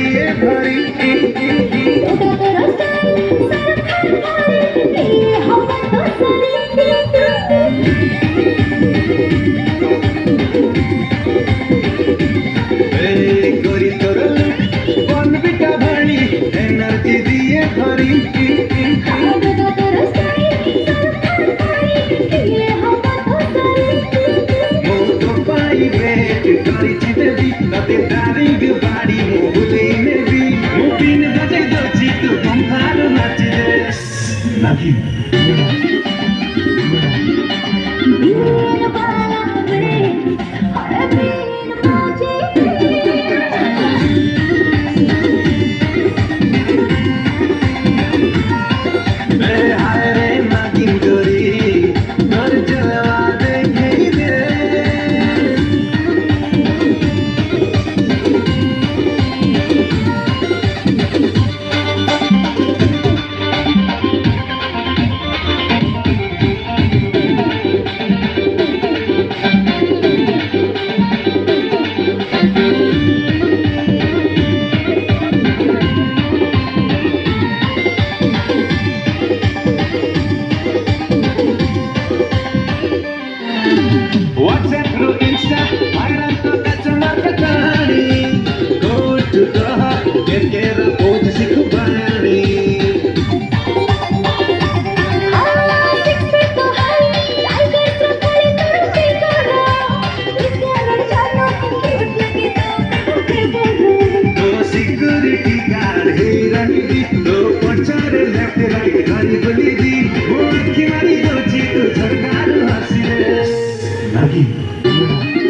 दिए भरी गोरी तोर बन बिटा भरी एनर्जी दिए भरी बाड़ी मुले में भी मुबिन बजे दोची तू कंफार नाच दे nagin हाय रे nagin गोरी तोर जलवा देखे दे WhatsApp through Insta, viral to catch a market go to the get care of both sick body. No security guard, hey Randy, no puncher left right, Hari Bulidi, who Kimari Dochi to Sarkar Hasi nagin